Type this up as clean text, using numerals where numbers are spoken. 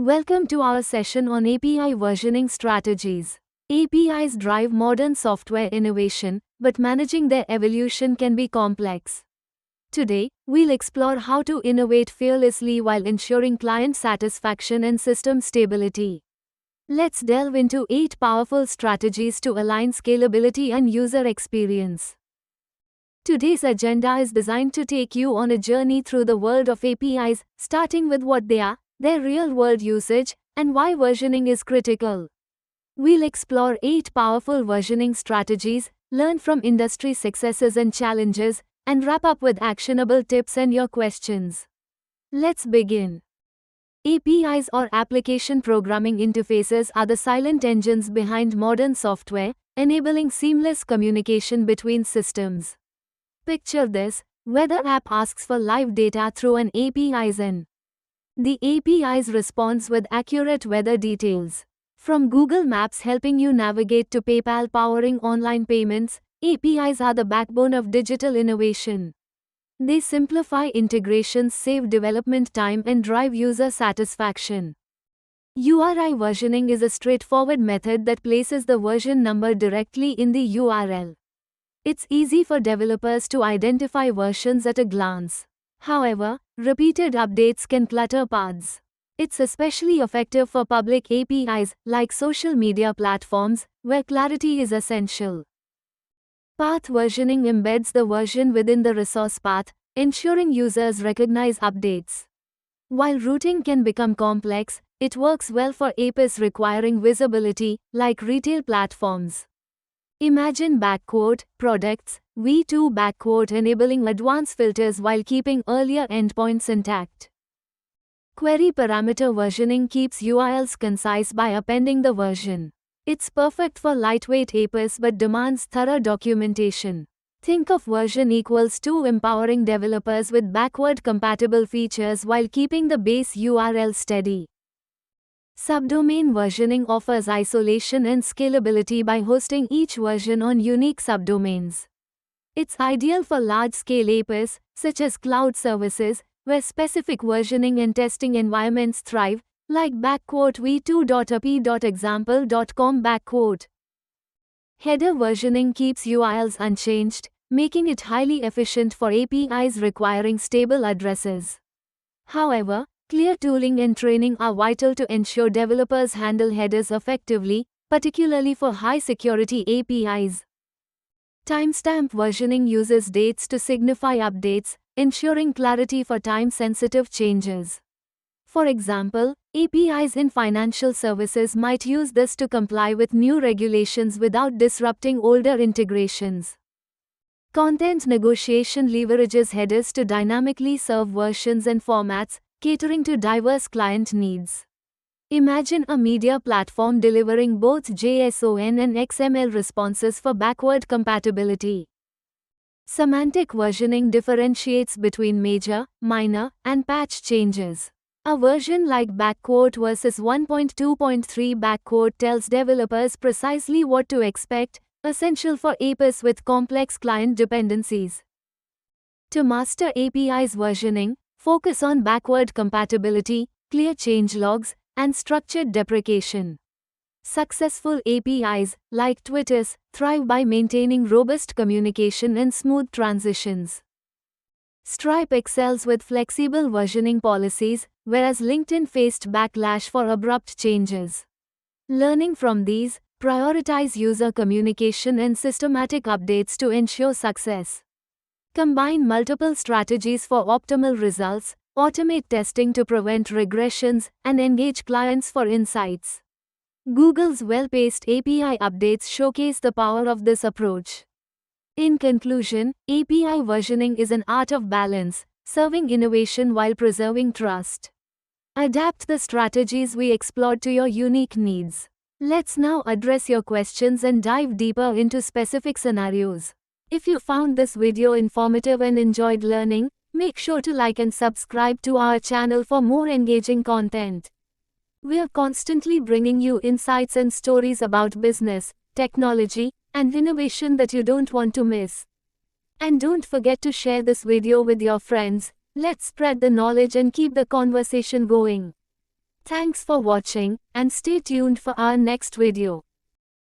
Welcome to our session on API versioning strategies. APIs drive modern software innovation, but managing their evolution can be complex. Today, we'll explore how to innovate fearlessly while ensuring client satisfaction and system stability. Let's delve into 8 powerful strategies to align scalability and user experience. Today's agenda is designed to take you on a journey through the world of APIs, starting with what they are, their real-world usage, and why versioning is critical. We'll explore 8 powerful versioning strategies, learn from industry successes and challenges, and wrap up with actionable tips and your questions. Let's begin. APIs or application programming interfaces are the silent engines behind modern software, enabling seamless communication between systems. Picture this: weather app asks for live data through an API's in. The API's responds with accurate weather details. From Google Maps helping you navigate to PayPal powering online payments, APIs are the backbone of digital innovation. They simplify integrations, save development time, and drive user satisfaction. URI versioning is a straightforward method that places the version number directly in the URL. It's easy for developers to identify versions at a glance. However, repeated updates can clutter paths. It's especially effective for public APIs, like social media platforms, where clarity is essential. Path versioning embeds the version within the resource path, ensuring users recognize updates. While routing can become complex, it works well for APIs requiring visibility, like retail platforms. Imagine products, v2 enabling advanced filters while keeping earlier endpoints intact. Query parameter versioning keeps URLs concise by appending the version. It's perfect for lightweight APIs but demands thorough documentation. Think of version equals to empowering developers with backward compatible features while keeping the base URL steady. Subdomain versioning offers isolation and scalability by hosting each version on unique subdomains. It's ideal for large-scale APIs, such as cloud services, where specific versioning and testing environments thrive, like v2.api.example.com. Header versioning keeps URLs unchanged, making it highly efficient for APIs requiring stable addresses. However, clear tooling and training are vital to ensure developers handle headers effectively, particularly for high-security APIs. Timestamp versioning uses dates to signify updates, ensuring clarity for time-sensitive changes. For example, APIs in financial services might use this to comply with new regulations without disrupting older integrations. Content negotiation leverages headers to dynamically serve versions and formats, catering to diverse client needs. Imagine a media platform delivering both JSON and XML responses for backward compatibility. Semantic versioning differentiates between major, minor, and patch changes. A version like versus 1.2.3 tells developers precisely what to expect, essential for APIs with complex client dependencies. To master APIs versioning, focus on backward compatibility, clear changelogs, and structured deprecation. Successful APIs, like Twitter, thrive by maintaining robust communication and smooth transitions. Stripe excels with flexible versioning policies, whereas LinkedIn faced backlash for abrupt changes. Learning from these, prioritize user communication and systematic updates to ensure success. Combine multiple strategies for optimal results, automate testing to prevent regressions, and engage clients for insights. Google's well-paced API updates showcase the power of this approach. In conclusion, API versioning is an art of balance, serving innovation while preserving trust. Adapt the strategies we explored to your unique needs. Let's now address your questions and dive deeper into specific scenarios. If you found this video informative and enjoyed learning, make sure to like and subscribe to our channel for more engaging content. We are constantly bringing you insights and stories about business, technology, and innovation that you don't want to miss. And don't forget to share this video with your friends. Let's spread the knowledge and keep the conversation going. Thanks for watching and stay tuned for our next video.